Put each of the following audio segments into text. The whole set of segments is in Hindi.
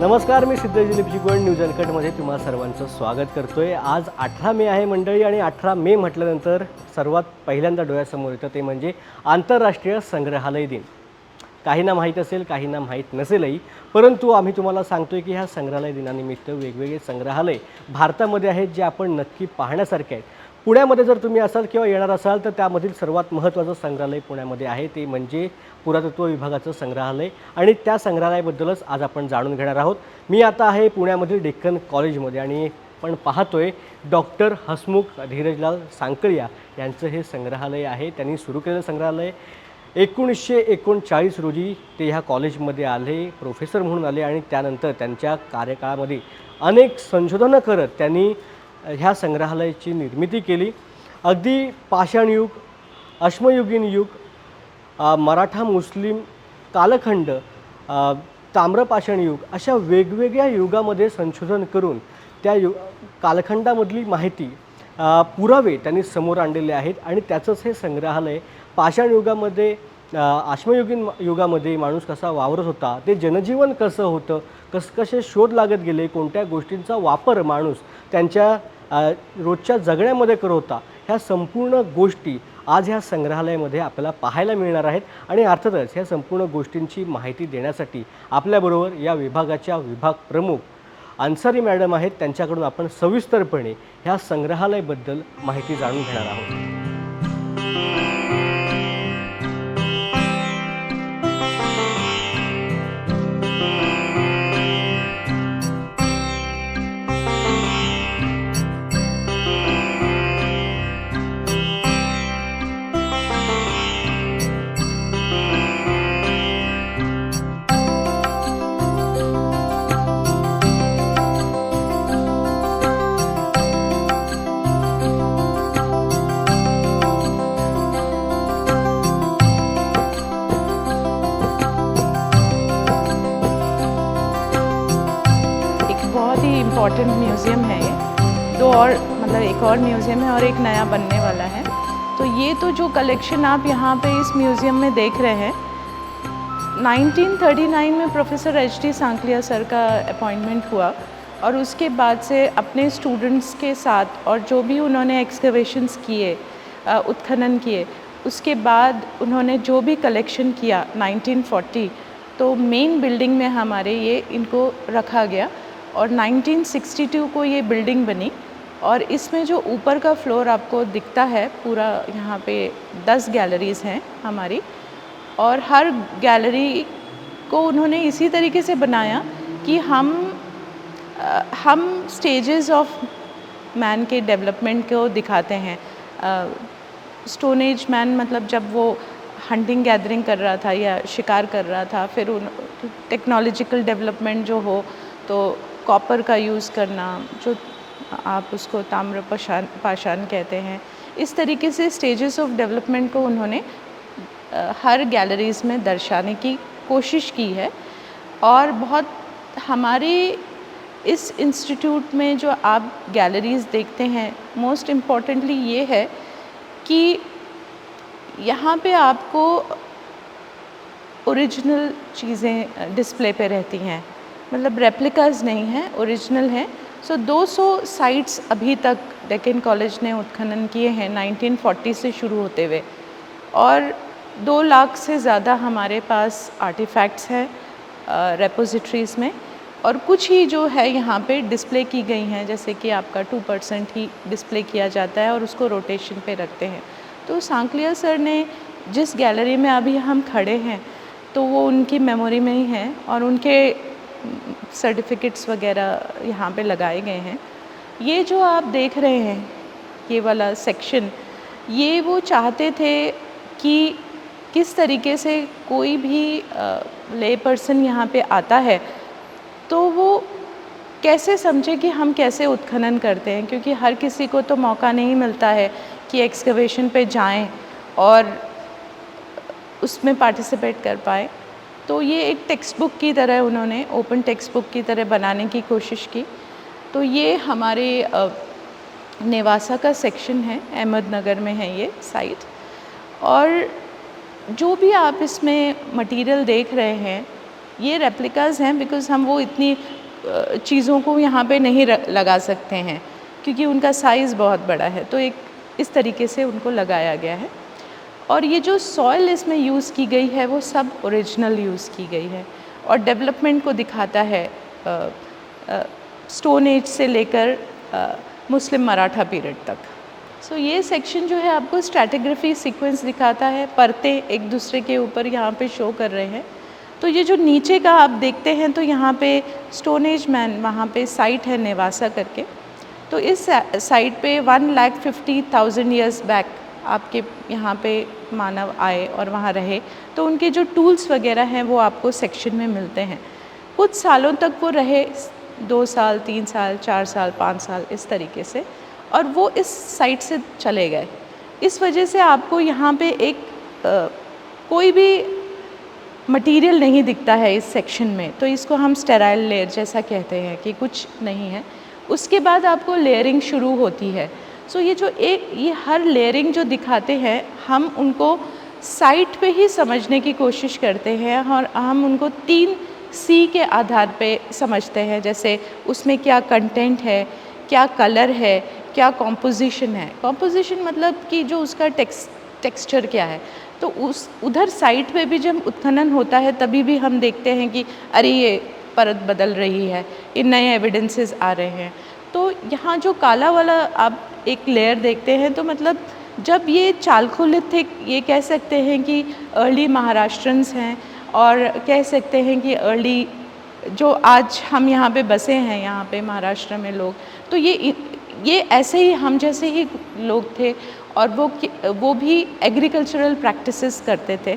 नमस्कार, मी सिद्धेश दिलीप चिकवण न्यूज अनकटमध्ये तुम्हा सर्वांचं स्वागत करतोय। आज 18 मे आहे मंडळी आणि 18 मे म्हटल्यानंतर सर्वात पहिल्यांदा डोळ्यासमोर येतं ते म्हणजे आंतरराष्ट्रीय संग्रहालय दिन। काहींना माहीत असेल, काहींना माहीत नसेलही, परंतु आम्ही तुम्हाला सांगतोय की ह्या संग्रहालय दिनानिमित्त वेगवेगळे संग्रहालय भारतामध्ये आहेत जे आपण नक्की पाहण्यासारखे आहेत। पुण्यामध्ये जर तुम्ही असाल किंवा येणार असाल तर त्यामधील सर्वात महत्त्वाचं संग्रहालय पुण्यामध्ये आहे ते म्हणजे पुरातत्व विभागाचं संग्रहालय आणि त्या संग्रहालयाबद्दलच आज आपण जाणून घेणार आहोत। मी आता आहे पुण्यामधील डेक्कन कॉलेजमध्ये आणि पण पाहतोय डॉक्टर हसमुख धीरजलाल सांकळिया यांचं हे संग्रहालय आहे। त्यांनी सुरू केलेलं संग्रहालय 1939 रोजी ते ह्या कॉलेजमध्ये आले, प्रोफेसर म्हणून आले आणि त्यानंतर त्यांच्या कार्यकाळामध्ये अनेक संशोधनं करत त्यांनी ह्या संग्रहालयाची निर्मिती केली। अगदी पाषाण युग, अश्मयुगीन युग, मराठा मुस्लिम कालखंड, ताम्रपाषाण युग अशा वेगवेगळ्या युगामध्ये संशोधन करून त्या कालखंडामधली माहिती पुरावे त्यांनी समोर आणलेले आहेत आणि त्याचंच हे संग्रहालय पाषाण युगामध्ये अश्मयुगीन युगामध्ये माणूस कसा वावरत होता, ते जनजीवन कसं होतं, कसे शोध लागत गेले, कोणत्या गोष्टींचा वापर माणूस त्यांच्या रोजच्या जगण्यामध्ये करत होता, ह्या संपूर्ण गोष्टी आज ह्या संग्रहालयामध्ये आपल्याला पाहायला मिळणार आहेत। आणि अर्थातच ह्या संपूर्ण गोष्टींची माहिती देण्यासाठी आपल्याबरोबर या विभागाच्या विभाग प्रमुख अन्सारी मॅडम आहेत। त्यांच्याकडून आपण सविस्तरपणे ह्या संग्रहालयाबद्दल माहिती जाणून घेणार आहोत। इम्पॉर्टेंट म्यूज़ियम है ये। दो और मतलब एक और म्यूज़ियम है और एक नया बनने वाला है। तो ये तो जो कलेक्शन आप यहाँ पे इस म्यूज़ियम में देख रहे हैं, 1939 में प्रोफेसर एच.डी. सांकलिया सर का अपॉइंटमेंट हुआ और उसके बाद से अपने स्टूडेंट्स के साथ और जो भी उन्होंने एक्सकवेशंस किए, उत्खनन किए, उसके बाद उन्होंने जो भी कलेक्शन किया 1940, तो मेन बिल्डिंग में हमारे ये इनको रखा गया और 1962 को ये बिल्डिंग बनी। और इसमें जो ऊपर का फ्लोर आपको दिखता है पूरा, यहाँ पे 10 गैलरीज़ हैं हमारी और हर गैलरी को उन्होंने इसी तरीके से बनाया कि हम स्टेजेस ऑफ मैन के डेवलपमेंट को दिखाते हैं। स्टोन एज मैन मतलब जब वो हंटिंग गैदरिंग कर रहा था या शिकार कर रहा था, फिर उन टेक्नोलॉजिकल डेवलपमेंट जो हो तो कॉपर का यूज़ करना, जो आप उसको ताम्र पाषाण कहते हैं, इस तरीके से स्टेजेस ऑफ डेवलपमेंट को उन्होंने हर गैलरीज़ में दर्शाने की कोशिश की है। और बहुत हमारे इस इंस्टीट्यूट में जो आप गैलरीज़ देखते हैं, मोस्ट इम्पॉर्टेंटली ये है कि यहाँ पे आपको ओरिजिनल चीज़ें डिस्प्ले पे रहती हैं, मतलब रेप्लिकाज नहीं हैं, ओरिजिनल हैं। सो 200 साइट्स अभी तक डेक्कन कॉलेज ने उत्खनन किए हैं 1940 से शुरू होते हुए, और 2 लाख से ज़्यादा हमारे पास आर्टिफैक्ट्स हैं रेपोजिटरीज़ में। और कुछ ही जो है यहाँ पे डिस्प्ले की गई हैं, जैसे कि आपका 2% ही डिस्प्ले किया जाता है और उसको रोटेशन पे रखते हैं। तो सांकलिया सर ने जिस गैलरी में अभी हम खड़े हैं तो वो उनकी मेमोरी में ही है और उनके सर्टिफिकेट्स वगैरह यहाँ पे लगाए गए हैं। ये जो आप देख रहे हैं, ये वाला सेक्शन, ये वो चाहते थे कि किस तरीके से कोई भी ले पर्सन यहाँ पे आता है तो वो कैसे समझे कि हम कैसे उत्खनन करते हैं, क्योंकि हर किसी को तो मौका नहीं मिलता है कि एक्सकवेशन पे जाएं और उसमें पार्टिसिपेट कर पाए। तो ये एक टेक्स्ट बुक की तरह उन्होंने ओपन टेक्स्ट बुक की तरह बनाने की कोशिश की। तो ये हमारे नेवासा का सेक्शन है, अहमदनगर में है ये साइट। और जो भी आप इसमें मटेरियल देख रहे हैं ये रेप्लिकाज़ हैं, बिकॉज़ हम वो इतनी चीज़ों को यहाँ पे नहीं लगा सकते हैं क्योंकि उनका साइज़ बहुत बड़ा है, तो एक इस तरीके से उनको लगाया गया है। और ये जो सॉइल इसमें यूज़ की गई है वो सब ओरिजिनल यूज़ की गई है और डेवलपमेंट को दिखाता है स्टोन एज से लेकर मुस्लिम मराठा पीरियड तक। सो ये सेक्शन जो है आपको स्ट्रैटिग्राफी सीक्वेंस दिखाता है, परतें एक दूसरे के ऊपर यहाँ पे शो कर रहे हैं। तो ये जो नीचे का आप देखते हैं तो यहाँ पे स्टोन एज मैन वहाँ पे साइट है नेवासा करके, तो इस साइट पे 1,50,000 ईयर्स बैक आपके यहाँ पे मानव आए और वहाँ रहे, तो उनके जो टूल्स वगैरह हैं वो आपको सेक्शन में मिलते हैं। कुछ सालों तक वो रहे, 2 साल 3 साल 4 साल 5 साल इस तरीके से, और वो इस साइट से चले गए। इस वजह से आपको यहाँ पे एक कोई भी मटेरियल नहीं दिखता है इस सेक्शन में, तो इसको हम स्टेराइल लेयर जैसा कहते हैं कि कुछ नहीं है। उसके बाद आपको लेयरिंग शुरू होती है। सो ये हर लेयरिंग जो दिखाते हैं हम उनको साइट पे ही समझने की कोशिश करते हैं और हम उनको 3 सी के आधार पे समझते हैं, जैसे उसमें क्या कंटेंट है, क्या कलर है, क्या कॉम्पोजिशन है। कॉम्पोजिशन मतलब कि जो उसका टेक्सचर क्या है। तो उधर साइट पे भी जब उत्खनन होता है तभी भी हम देखते हैं कि अरे ये परत बदल रही है, ये नए एविडेंसेस आ रहे हैं। तो यहाँ जो काला वाला आप एक लेयर देखते हैं, तो मतलब जब ये चालकोलिथिक, ये कह सकते हैं कि अर्ली महाराष्ट्रन्स हैं और कह सकते हैं कि अर्ली जो आज हम यहाँ पे बसे हैं यहाँ पे महाराष्ट्र में लोग, तो ये ऐसे ही हम जैसे ही लोग थे और वो भी एग्रीकल्चरल प्रैक्टिसेस करते थे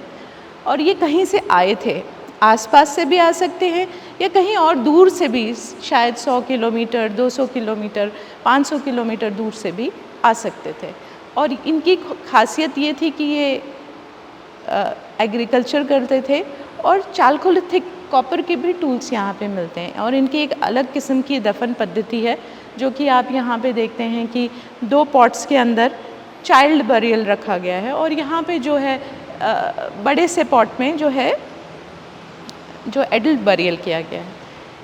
और ये कहीं से आए थे, आसपास से भी आ सकते हैं या कहीं और दूर से भी, शायद 100 किलोमीटर 200 किलोमीटर 500 किलोमीटर दूर से भी आ सकते थे। और इनकी खासियत ये थी कि ये एग्रीकल्चर करते थे और चालकोलिथिक कॉपर के भी टूल्स यहाँ पे मिलते हैं और इनकी एक अलग किस्म की दफन पद्धति है जो कि आप यहाँ पे देखते हैं कि 2 पॉट्स के अंदर चाइल्ड बरियल रखा गया है और यहाँ पे जो है बड़े से पॉट में जो है जो एडल्ट बरियल किया गया है।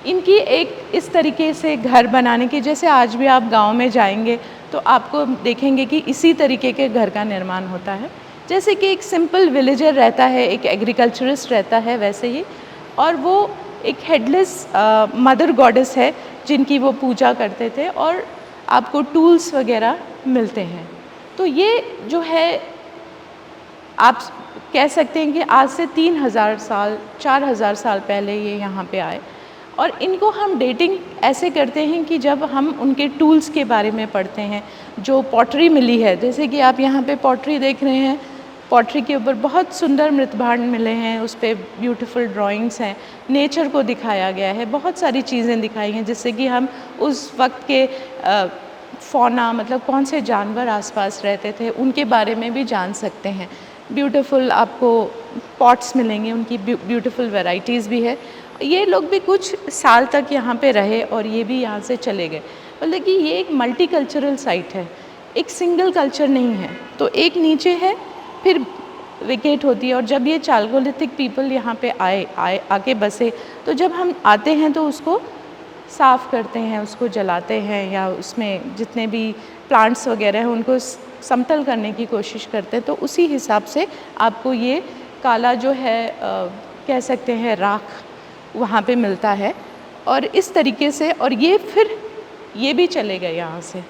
इनकी एक इस तरीके से घर बनाने की, जैसे आज भी आप गांव में जाएंगे तो आपको देखेंगे कि इसी तरीके के घर का निर्माण होता है, जैसे कि एक सिंपल विलेजर रहता है, एक एग्रीकल्चरिस्ट रहता है वैसे ही, और वो एक हेडलेस मदर गॉडेस है जिनकी वो पूजा करते थे और आपको टूल्स वगैरह मिलते हैं। तो ये जो है आप कह सकते हैं कि आज से 3000 साल 4000 साल पहले ये यहाँ पे आए और इनको हम डेटिंग ऐसे करते हैं कि जब हम उनके टूल्स के बारे में पढ़ते हैं। जो पॉटरी मिली है, जैसे कि आप यहाँ पे पॉटरी देख रहे हैं, पॉटरी के ऊपर बहुत सुंदर मृतभांड मिले हैं, उस पर ब्यूटीफुल ड्राइंग्स हैं, नेचर को दिखाया गया है, बहुत सारी चीज़ें दिखाई हैं जिससे कि हम उस वक्त के फौना, मतलब कौन से जानवर आसपास रहते थे, उनके बारे में भी जान सकते हैं। ब्यूटीफुल आपको पॉट्स मिलेंगे, उनकी ब्यूटीफुल वैरायटीज़ भी है। ये लोग भी कुछ साल तक यहाँ पे रहे और ये भी यहाँ से चले गए। मतलब कि ये एक मल्टी कल्चरल साइट है, एक सिंगल कल्चर नहीं है। तो एक नीचे है, फिर वेकेट होती है, और जब ये चालकोलिथिक पीपल यहाँ पे आके बसे, तो जब हम आते हैं तो उसको साफ़ करते हैं, उसको जलाते हैं या उसमें जितने भी प्लांट्स वगैरह हैं उनको समतल करने की कोशिश करते हैं। तो उसी हिसाब से आपको ये काला जो है कह सकते हैं राख वहाँ पे मिलता है और इस तरीके से, और ये भी चले गए यहाँ से।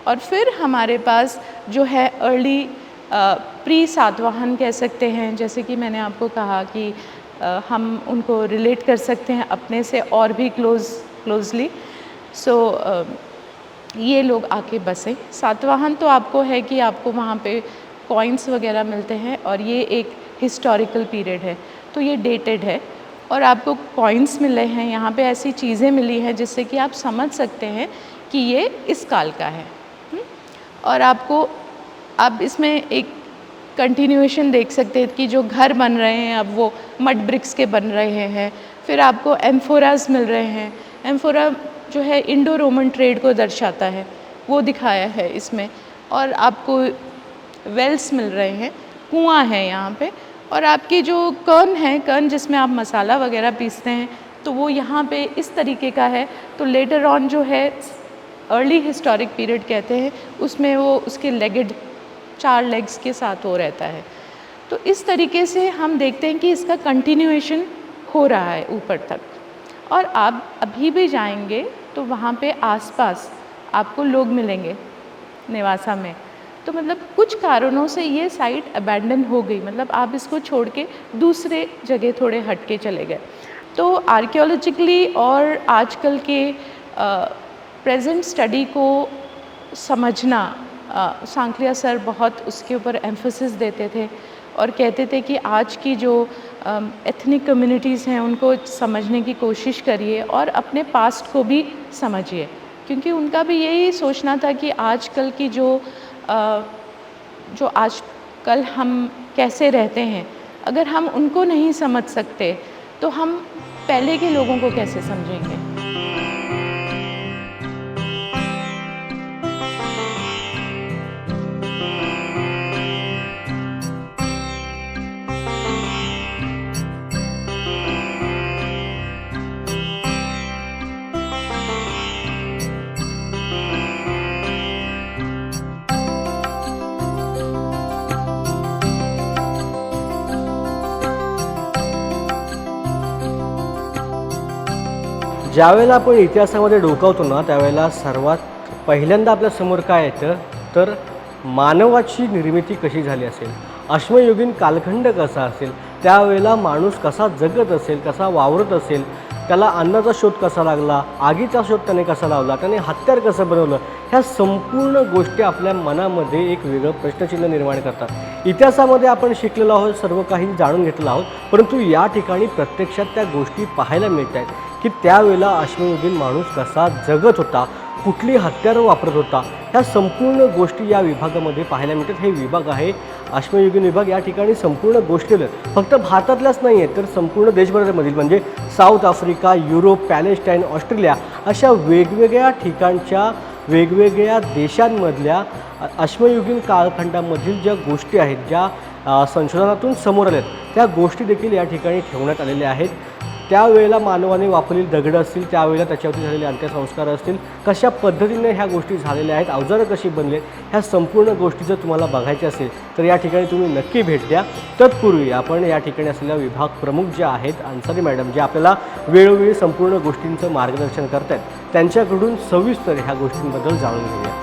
और फिर हमारे पास जो है अर्ली प्री सातवाहन कह सकते हैं, जैसे कि मैंने आपको कहा कि हम उनको रिलेट कर सकते हैं अपने से और भी क्लोजली। सो ये लोग आके बसे। सातवाहन तो आपको है कि आपको वहाँ पे कॉइन्स वगैरह मिलते हैं और ये एक हिस्टोरिकल पीरियड है, तो ये डेटेड है और आपको कॉइन्स मिले हैं, यहाँ पे ऐसी चीज़ें मिली हैं जिससे कि आप समझ सकते हैं कि ये इस काल का है। और आप इसमें एक कंटिन्यूएशन देख सकते हैं कि जो घर बन रहे हैं अब वो मड ब्रिक्स के बन रहे हैं। फिर आपको एम्फोराज मिल रहे हैं। एम्फोरा जो है इंडो रोमन ट्रेड को दर्शाता है, वो दिखाया है इसमें। और आपको वेल्स मिल रहे हैं, कुआं है यहाँ पे। और आपकी जो कर्न है, कर्न जिसमें आप मसाला वगैरह पीसते हैं, तो वो यहाँ पे इस तरीके का है। तो लेटर ऑन जो है अर्ली हिस्टोरिक पीरियड कहते हैं, उसमें वो उसके लेगेड 4 लेग्स के साथ वो रहता है। तो इस तरीके से हम देखते हैं कि इसका कंटिन्यूएशन हो रहा है ऊपर तक। और आप अभी भी जाएंगे तो वहाँ पे आसपास आपको लोग मिलेंगे नेवासा में। तो मतलब कुछ कारणों से ये साइट अबैंडन हो गई, मतलब आप इसको छोड़ के दूसरे जगह थोड़े हट के चले गए। तो आर्कियोलॉजिकली और आजकल के प्रेजेंट स्टडी को समझना, सांकलिया सर बहुत उसके ऊपर एम्फोसिस देते थे और कहते थे कि आज की जो एथनिक कम्युनिटीज़ हैं उनको समझने की कोशिश करिए और अपने पास्ट को भी समझिए, क्योंकि उनका भी यही सोचना था कि आजकल की जो आजकल हम कैसे रहते हैं, अगर हम उनको नहीं समझ सकते तो हम पहले के लोगों को कैसे समझेंगे। ज्यावेळेला आपण इतिहासामध्ये डोकावतो ना, त्यावेळेला सर्वात पहिल्यांदा आपल्या समोर काय येतं तर मानवाची निर्मिती कशी झाली असेल, अश्मयुगीन कालखंड कसा असेल, त्यावेळेला माणूस कसा जगत असेल, कसा वावरत असेल, त्याला अन्नाचा शोध कसा लागला, आगीचा शोध त्याने कसा लावला, त्याने हत्यार कसं बनवलं, ह्या संपूर्ण गोष्टी आपल्या मनामध्ये एक वेगळं प्रश्नचिन्ह निर्माण करतात। इतिहासामध्ये आपण शिकलेलो आहोत, सर्व काही जाणून घेतलं आहोत, परंतु या ठिकाणी प्रत्यक्षात त्या गोष्टी पाहायला मिळत आहेत की त्यावेळेला अश्मयुगीन माणूस कसा जगत होता, कुठली हत्यारं वापरत होता, ह्या संपूर्ण गोष्टी या विभागामध्ये पाहायला मिळतात। हे विभाग आहे अश्मयुगीन विभाग। या ठिकाणी संपूर्ण गोष्टीला फक्त भारतातल्याच नाही आहेत तर संपूर्ण देशभरामधील म्हणजे south Africa, Europe, Palestine, Australia अशा वेगवेगळ्या ठिकाणच्या वेगवेगळ्या देशांमधल्या अश्मयुगीन कालखंडामधील ज्या गोष्टी आहेत, ज्या संशोधनातून समोर आल्यात, त्या गोष्टी देखील या ठिकाणी ठेवण्यात आलेल्या आहेत। त्यावेळेला मानवाने वापरलेली दगडं असतील, त्यावेळेला त्याच्यावरती झालेले अंत्यसंस्कार असतील, कशा पद्धतीने ह्या गोष्टी झालेल्या आहेत, अवजारं कशी बनले, ह्या संपूर्ण गोष्टी जर तुम्हाला बघायच्या असेल तर या ठिकाणी तुम्ही नक्की भेट द्या। तत्पूर्वी आपण या ठिकाणी असलेल्या विभाग प्रमुख जे आहेत अन्सारी मॅडम, जे आपल्याला वेळोवेळी संपूर्ण गोष्टींचं मार्गदर्शन करत आहेत, त्यांच्याकडून सविस्तर ह्या गोष्टींबद्दल जाणून घेऊया।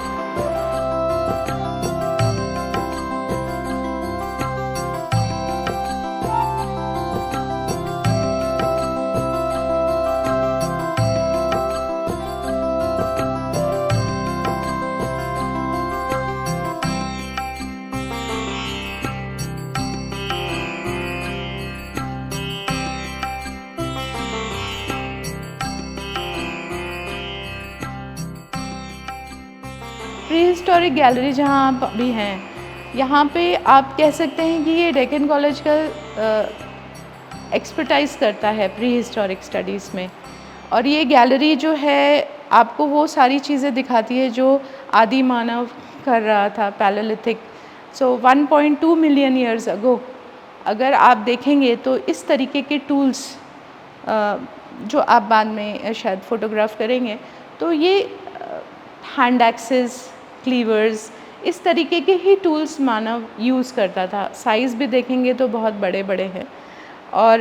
प्री हिस्टोरिक गैलरी जहाँ आप अभी हैं, यहाँ पे आप कह सकते हैं कि ये डेक्कन कॉलेज का एक्सपर्टाइज करता है प्री हिस्टोरिक स्टडीज़ में। और ये गैलरी जो है आपको वो सारी चीज़ें दिखाती है जो आदि मानव कर रहा था, पैलेलिथिक। सो 1.2 मिलियन ईयर्स अगो अगर आप देखेंगे तो इस तरीके के टूल्स जो आप बाद में शायद फ़ोटोग्राफ करेंगे, तो ये हैंड एक्सेस, क्लीवर्स, इस तरीके के ही टूल्स मानव यूज़ करता था। साइज़ भी देखेंगे तो बहुत बड़े बड़े हैं और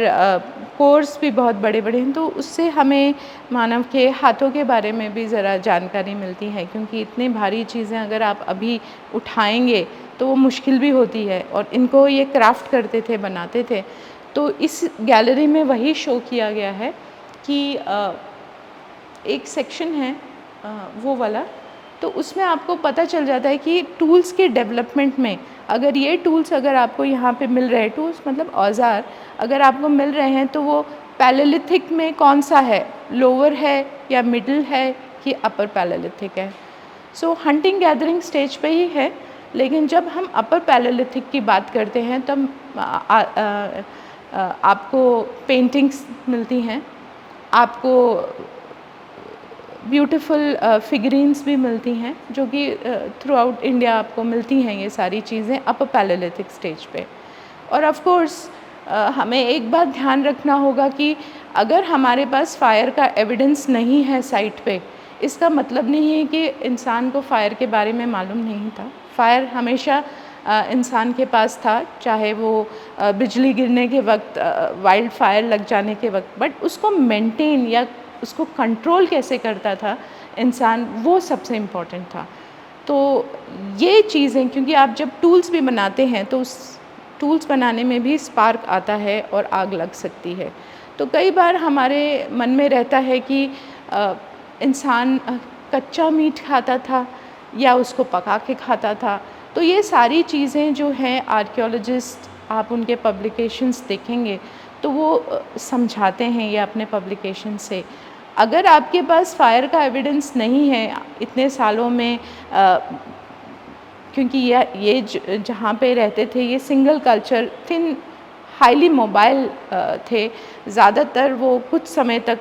कोर्स भी बहुत बड़े बड़े हैं, तो उससे हमें मानव के हाथों के बारे में भी ज़रा जानकारी मिलती है, क्योंकि इतनी भारी चीज़ें अगर आप अभी उठाएंगे तो वो मुश्किल भी होती है। और इनको ये क्राफ्ट करते थे, बनाते थे। तो इस गैलरी में वही शो किया गया है कि एक सेक्शन है वो वाला, तो उसमें आपको पता चल जाता है कि टूल्स के डेवलपमेंट में अगर ये टूल्स अगर आपको यहाँ पे मिल रहे हैं, टूल्स मतलब औज़ार अगर आपको मिल रहे हैं, तो वो पैलेलिथिक में कौन सा है, लोअर है या मिडिल है कि अपर पैलेलिथिक है। सो हंटिंग गैदरिंग स्टेज पे ही है, लेकिन जब हम अपर पैलेलिथिक की बात करते हैं तब आपको पेंटिंग्स मिलती हैं, आपको ब्यूटीफुल फिगरीन्स भी मिलती हैं, जो कि थ्रू आउट इंडिया आपको मिलती हैं ये सारी चीज़ें अपर पैलेलिथिक स्टेज पे। और ऑफ कोर्स हमें एक बात ध्यान रखना होगा कि अगर हमारे पास फायर का एविडेंस नहीं है साइट पे, इसका मतलब नहीं है कि इंसान को फायर के बारे में मालूम नहीं था। फायर हमेशा इंसान के पास था, चाहे वो बिजली गिरने के वक्त, वाइल्ड फायर लग जाने के वक्त, बट उसको मेंटेन या उसको कंट्रोल कैसे करता था इंसान, वो सबसे इम्पोर्टेंट था। तो ये चीज़ें, क्योंकि आप जब टूल्स भी बनाते हैं तो उस टूल्स बनाने में भी स्पार्क आता है और आग लग सकती है। तो कई बार हमारे मन में रहता है कि इंसान कच्चा मीट खाता था या उसको पका के खाता था। तो ये सारी चीज़ें जो हैं, आर्कियोलॉजिस्ट आप उनके पब्लिकेशंस देखेंगे तो वो समझाते हैं ये अपने पब्लिकेशन से। अगर आपके पास फायर का एविडेंस नहीं है इतने सालों में, क्योंकि ये जहाँ पे रहते थे ये single culture thin highly mobile थे, ज़्यादातर वो कुछ समय तक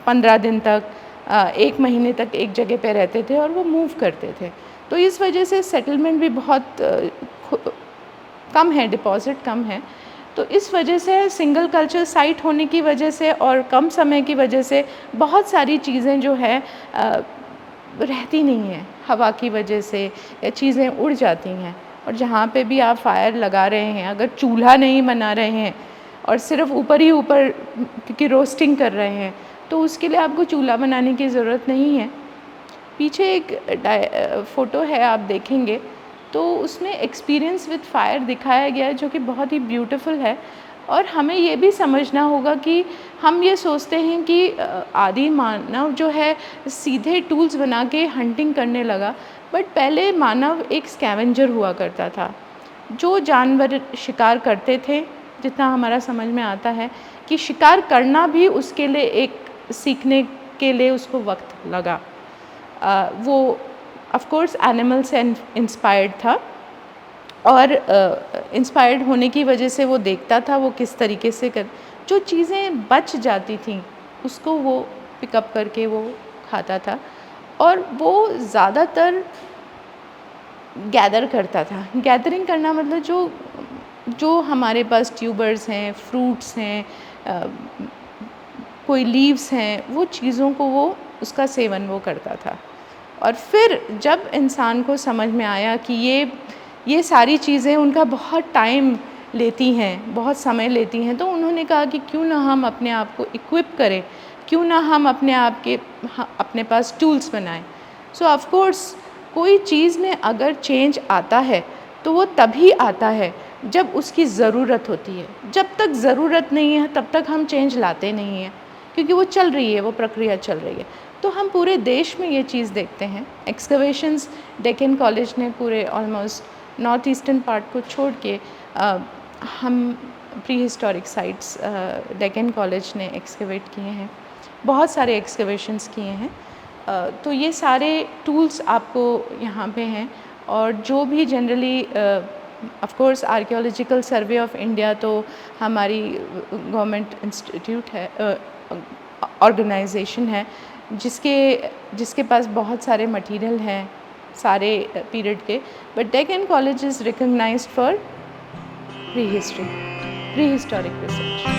15 दिन तक 1 महीने तक एक जगह पे रहते थे और वो मूव करते थे। तो इस वजह से सेटलमेंट भी बहुत कम है, डिपॉज़िट कम है। तो इस वजह से सिंगल कल्चर साइट होने की वजह से और कम समय की वजह से बहुत सारी चीज़ें जो है रहती नहीं हैं, हवा की वजह से या चीज़ें उड़ जाती हैं। और जहाँ पे भी आप फायर लगा रहे हैं, अगर चूल्हा नहीं बना रहे हैं और सिर्फ ऊपर ही ऊपर क्योंकि रोस्टिंग कर रहे हैं, तो उसके लिए आपको चूल्हा बनाने की ज़रूरत नहीं है। पीछे एक फ़ोटो है, आप देखेंगे तो उसमें एक्सपीरियंस विद फायर दिखाया गया है, जो कि बहुत ही ब्यूटीफुल है। और हमें ये भी समझना होगा कि हम ये सोचते हैं कि आदि मानव जो है सीधे टूल्स बना के हंटिंग करने लगा, बट पहले मानव एक स्कैवेंजर हुआ करता था। जो जानवर शिकार करते थे, जितना हमारा समझ में आता है कि शिकार करना भी उसके लिए एक सीखने के लिए उसको वक्त लगा। वो ऑफ कोर्स एनिमल से इंस्पायर्ड था और इंस्पायर्ड होने की वजह से वो देखता था वो किस तरीके से जो चीज़ें बच जाती थीं उसको वो पिकअप करके वो खाता था। और वो ज़्यादातर गैदर करता था। गैदरिंग करना मतलब जो हमारे पास ट्यूबर्स हैं, फ्रूट्स हैं, कोई लीव्स हैं, वो चीज़ों को वो उसका सेवन वो करता था। और फिर जब इंसान को समझ में आया कि ये सारी चीज़ें उनका बहुत टाइम लेती हैं, बहुत समय लेती हैं, तो उन्होंने कहा कि क्यों ना हम अपने आप को इक्विप करें, क्यों ना हम अपने पास टूल्स बनाएं। सो ऑफ कोर्स कोई चीज़ में अगर चेंज आता है तो वो तभी आता है जब उसकी ज़रूरत होती है। जब तक ज़रूरत नहीं है तब तक हम चेंज लाते नहीं हैं, क्योंकि वो चल रही है, वो प्रक्रिया चल रही है। तो हम पूरे देश में ये चीज़ देखते हैं। एक्सकवेशंस डेक्कन कॉलेज ने पूरे ऑलमोस्ट नॉर्थ ईस्टर्न पार्ट को छोड़ के हम pre historic sites Deccan college ने एक्सकवेट किए हैं, बहुत सारे एक्सकवेशंस किए हैं। तो ये सारे टूल्स आपको यहाँ पे हैं। और जो भी generally of course archaeological survey of India तो हमारी गवर्नमेंट इंस्टीट्यूट है, ऑर्गेनाइजेशन है, जिसके पास बहुत सारे मटेरियल हैं सारे पीरियड के। But Deccan College is recognised for pre historic research.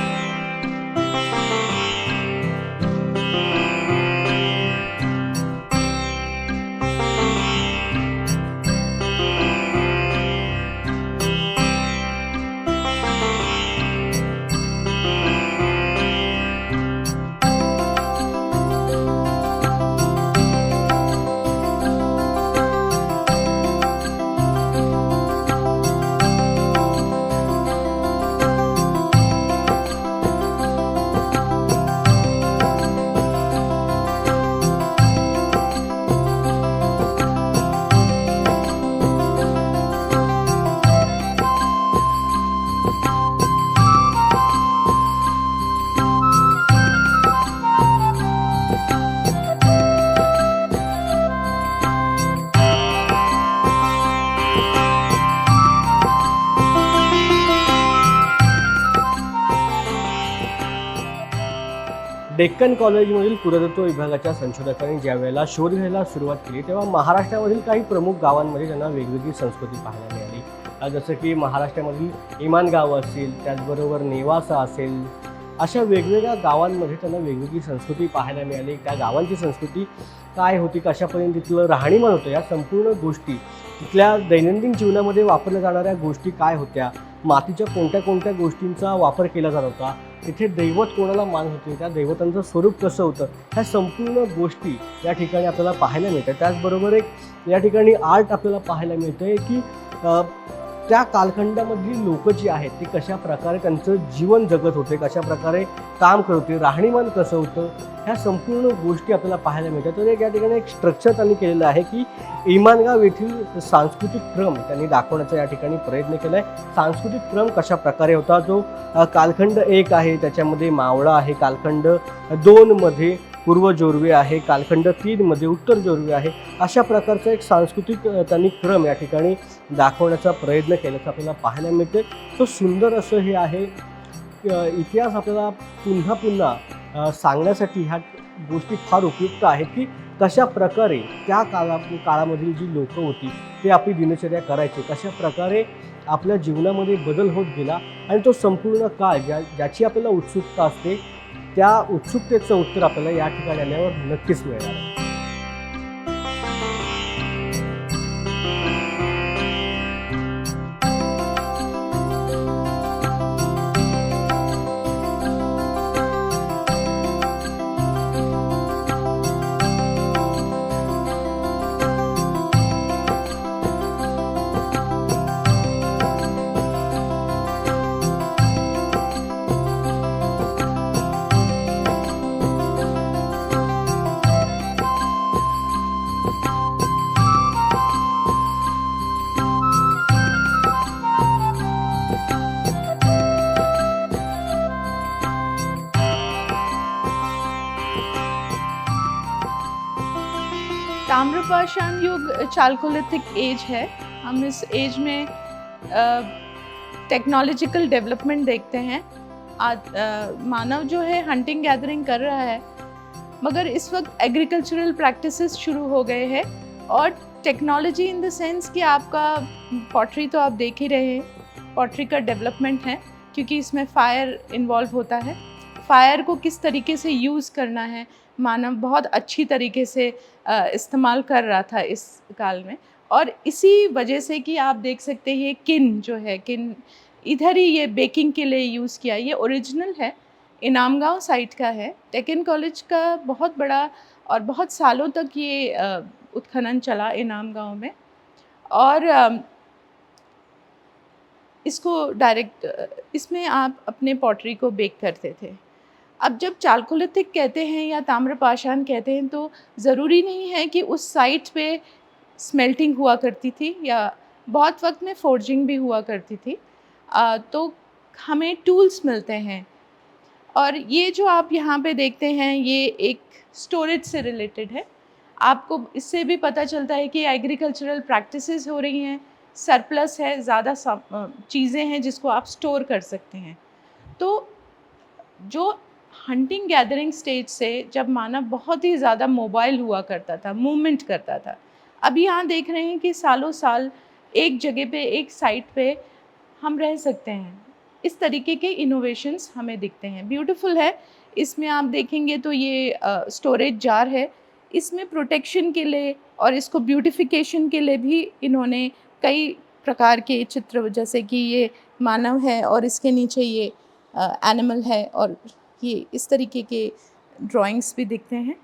Deccan कॉलेजमधील पुरातत्व विभागाच्या संशोधकांनी ज्या वेळेला शोध घ्यायला सुरुवात केली तेव्हा महाराष्ट्रामधील काही प्रमुख गावांमध्ये त्यांना वेगवेगळी संस्कृती पाहायला मिळाली. जसं की महाराष्ट्रामधील इमानगाव असेल, त्याचबरोबर नेवासा असेल, अशा वेगवेगळ्या गावांमध्ये त्यांना वेगवेगळी संस्कृती पाहायला मिळाली. त्या गावांची संस्कृती काय होती, कशापर्यंत तिथलं राहणीमान होतं, या संपूर्ण गोष्टी, तिथल्या दैनंदिन जीवनामध्ये वापरल्या जाणाऱ्या गोष्टी काय होत्या, मातीच्या कोणत्या कोणत्या गोष्टींचा वापर केला जात होता, तिथे दैवत कोणाला मानत होते, त्या दैवतांचं स्वरूप कसं होतं, ह्या संपूर्ण गोष्टी या ठिकाणी आपल्याला पाहायला मिळतात. त्याचबरोबर एक या ठिकाणी आर्ट आपल्याला पाहायला मिळतं आहे की त्या कालखंडामधली लोकं जी आहेत ती कशा प्रकारे त्यांचं जीवन जगत होते, कशा प्रकारे काम करत होते, राहणीमान कसं होतं, ह्या संपूर्ण गोष्टी आपल्याला पाहायला मिळतात. तर एक या ठिकाणी एक स्ट्रक्चर त्यांनी केलेलं आहे की इमानगाव येथील सांस्कृतिक क्रम त्यांनी दाखवण्याचा या ठिकाणी प्रयत्न केला आहे. सांस्कृतिक क्रम कशा प्रकारे होता, जो कालखंड 1 आहे त्याच्यामध्ये मावळा आहे, कालखंड 2 मध्ये पूर्व जोरवे आहे, कालखंड 3 मध्ये उत्तर जोरवे आहे, अशा प्रकारचा एक सांस्कृतिक त्यांनी क्रम या ठिकाणी दाखवण्याचा प्रयत्न केल्याचं आपल्याला पाहायला मिळते. तो सुंदर असं हे आहे. इतिहास आपल्याला पुन्हा पुन्हा सांगण्यासाठी ह्या गोष्टी फार उपयुक्त आहेत की कशा प्रकारे त्या काळामधील जी लोकं होती ते आपली दिनचर्या करायचे, कशा प्रकारे आपल्या जीवनामध्ये बदल होत गेला आणि तो संपूर्ण काळ ज्याची आपल्याला उत्सुकता असते, त्या उत्सुकतेचं उत्तर आपल्याला या ठिकाणी आल्यावर नक्कीच मिळणार आहे. ताम्रपाषाण युग चालकोलिथिक एज है। हम इस एज में टेक्नोलॉजिकल डेवलपमेंट देखते हैं। मानव जो है हंटिंग गैदरिंग कर रहा है, मगर इस वक्त एग्रीकल्चरल प्रैक्टिसेस शुरू हो गए हैं और टेक्नोलॉजी इन द सेंस कि आपका पॉटरी तो आप देख ही रहे हैं, पॉटरी का डेवलपमेंट है क्योंकि इसमें फायर इन्वॉल्व होता है। फायर को किस तरीके से यूज़ करना है, मानव बहुत अच्छी तरीके से इस्तेमाल कर रहा था इस काल में। और इसी वजह से कि आप देख सकते हैं किन जो है, किन इधर ही ये बेकिंग के लिए यूज़ किया। ये ओरिजिनल है, इनामगांव साइट का है। डेक्कन कॉलेज का बहुत बड़ा और बहुत सालों तक ये उत्खनन चला इनामगांव में। और इसको डायरेक्ट इसमें आप अपने पॉटरी को बेक करते थे। अब जब चालकोलिथिक कहते हैं या ताम्रपाषाण कहते हैं तो ज़रूरी नहीं है कि उस साइट पे स्मेल्टिंग हुआ करती थी या बहुत वक्त में फोर्जिंग भी हुआ करती थी। तो हमें टूल्स मिलते हैं और ये जो आप यहाँ पे देखते हैं ये एक स्टोरेज से रिलेटेड है। आपको इससे भी पता चलता है कि एग्रीकल्चरल प्रैक्टिसेस हो रही हैं, सरप्लस है, ज़्यादा चीज़ें हैं जिसको आप स्टोर कर सकते हैं। तो जो हंटिंग गैदरिंग स्टेज से जब मानव बहुत ही ज़्यादा मोबाइल हुआ करता था, मूवमेंट करता था, अब यहाँ देख रहे हैं कि सालों साल एक जगह पे, एक साइट पे हम रह सकते हैं। इस तरीके के इनोवेशंस हमें दिखते हैं। ब्यूटीफुल है। इसमें आप देखेंगे तो ये स्टोरेज जार है। इसमें प्रोटेक्शन के लिए और इसको ब्यूटिफिकेशन के लिए भी इन्होंने कई प्रकार के चित्र, जैसे कि ये मानव है और इसके नीचे ये एनिमल है और ये इस तरीके के ड्राइंग्स भी दिखते हैं।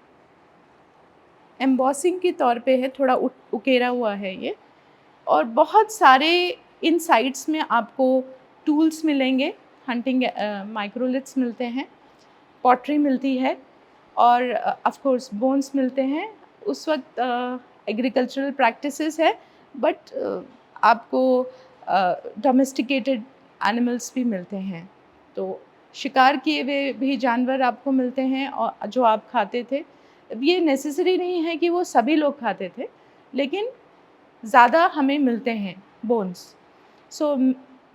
एम्बॉसिंग के तौर पे है, थोड़ा उकेरा हुआ है ये। और बहुत सारे इन साइट्स में आपको टूल्स मिलेंगे, हंटिंग माइक्रोलिथ्स मिलते हैं, पॉटरी मिलती है और ऑफ कोर्स बोन्स मिलते हैं। उस वक्त एग्रीकल्चरल प्रैक्टिसेस है, बट आपको डोमेस्टिकेटेड एनिमल्स भी मिलते हैं। तो शिकार किए हुए भी जानवर आपको मिलते हैं और जो आप खाते थे। ये नेसेसरी नहीं है कि वो सभी लोग खाते थे, लेकिन ज़्यादा हमें मिलते हैं बोन्स। सो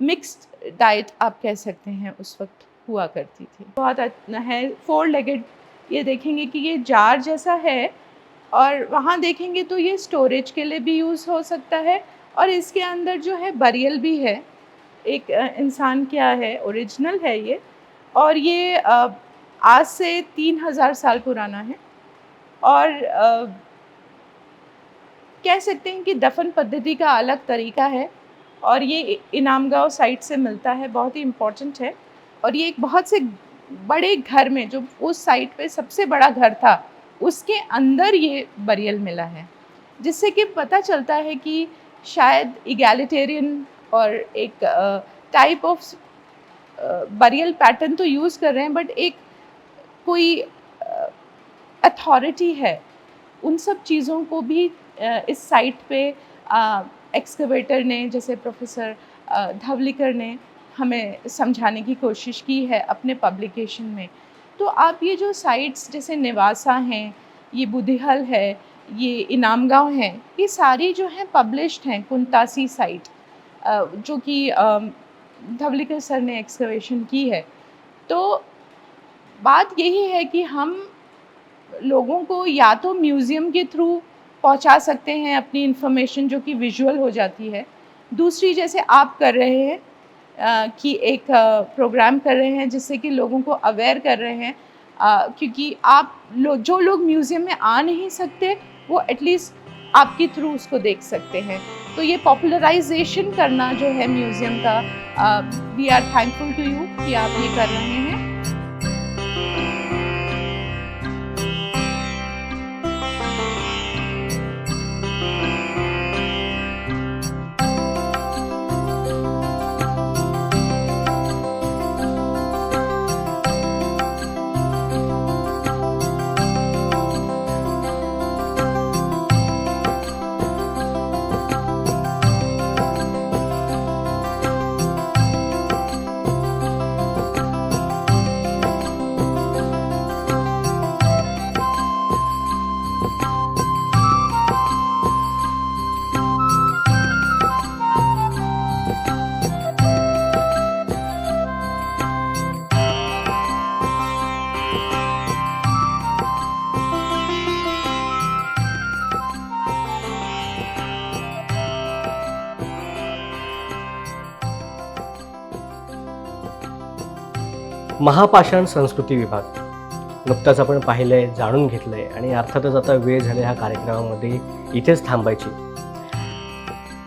मिक्स्ड डाइट आप कह सकते हैं उस वक्त हुआ करती थी। बहुत है 4 लेगेड। ये देखेंगे कि ये जार जैसा है और वहाँ देखेंगे तो ये स्टोरेज के लिए भी यूज़ हो सकता है और इसके अंदर जो है बरियल भी है, एक इंसान क्या है, ओरिजिनल है ये, और ये आज से 3000 साल पुराना है। और कह सकते हैं कि दफन पद्धति का अलग तरीका है, और ये इनामगांव साइट से मिलता है, बहुत ही इम्पोर्टेंट है। और ये एक बहुत से बड़े घर में, जो उस साइट पे सबसे बड़ा घर था, उसके अंदर ये बरियल मिला है, जिससे कि पता चलता है कि शायद इगैलिटेरियन और एक टाइप ऑफ बरियल पैटर्न तो यूज़ कर रहे हैं, बट एक कोई अथॉरिटी है। उन सब चीज़ों को भी इस साइट पे एक्सकवेटर ने, जैसे प्रोफेसर धवलिकर ने हमें समझाने की कोशिश की है अपने पब्लिकेशन में। तो आप ये जो साइट्स जैसे नेवासा हैं, ये बुधिहल है, ये इनामगांव है, ये सारी जो हैं पब्लिश्ड हैं, कुंतासी साइट, जो कि धवलिकर सर ने एक्सकवेशन की है। तो बात यही है कि हम लोगों को या तो म्यूज़ियम के थ्रू पहुंचा सकते हैं अपनी इन्फॉर्मेशन, जो कि विजुअल हो जाती है। दूसरी, जैसे आप कर रहे हैं कि एक प्रोग्राम कर रहे हैं जिससे कि लोगों को अवेयर कर रहे हैं, क्योंकि आप जो लोग म्यूज़ियम में आ नहीं सकते, वो एटलीस्ट आपके थ्रू उसको देख सकते हैं। तो ये पॉपुलराइजेशन करना जो है म्यूज़ियम का, we are thankful to you कि आप ये कर रहे हैं। महापाषाण संस्कृती विभाग नुकताच आपण पाहिलंय, जाणून घेतलंय, आणि अर्थातच आता वेळ झाली ह्या कार्यक्रमामध्ये इथेच थांबायची।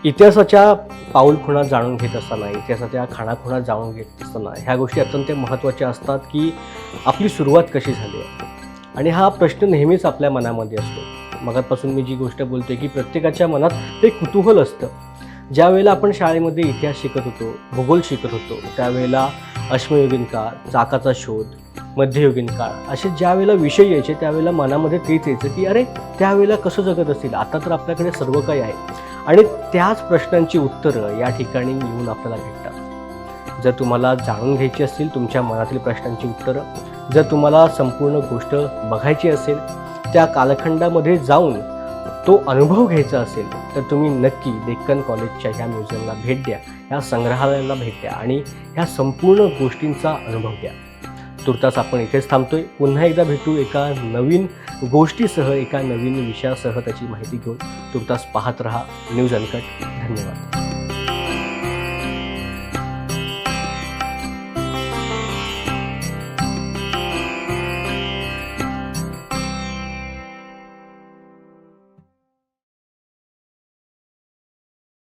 इतिहासाच्या पाऊलखुणा जाणून घेत असताना, इतिहासाच्या खाणाखुणा जाणून घेत असताना ह्या गोष्टी अत्यंत महत्त्वाच्या असतात की आपली सुरुवात कशी झाली आहे, आणि हा प्रश्न नेहमीच आपल्या मनामध्ये असतो। मगापासून मी जी गोष्ट बोलतोय की प्रत्येकाच्या मनात ते कुतूहल असतं। ज्या वेळेला आपण शाळेमध्ये इतिहास शिकत होतो, भूगोल शिकत होतो, त्यावेळेला अश्मयुगीन काळ, चाकाचा शोध, मध्ययुगीन काळ, असे ज्या वेळेला विषय यायचे त्यावेळेला मनामध्ये तेच यायचं की अरे त्यावेळेला कसं जगत असतील, आता तर आपल्याकडे सर्व काही आहे। आणि त्याच प्रश्नांची उत्तरं या ठिकाणी येऊन आपल्याला भेटतात। जर तुम्हाला जाणून घ्यायची असतील तुमच्या मनातील प्रश्नांची उत्तरं, जर तुम्हाला संपूर्ण गोष्ट बघायची असेल, त्या कालखंडामध्ये जाऊन तो अनुभव घ्यायचा असेल, तर तुम्ही नक्की डेक्कन कॉलेजच्या ह्या म्युझियमला भेट द्या, ह्या संग्रहालयाला भेट द्या आणि ह्या संपूर्ण गोष्टींचा अनुभव घ्या। तुर्तास आपण इथेच थांबतोय। पुन्हा एकदा भेटू एका नवीन गोष्टीसह, एका नवीन विषयासह, त्याची माहिती घेऊन। तुर्तास पाहत रहा न्यूज अनकट। धन्यवाद।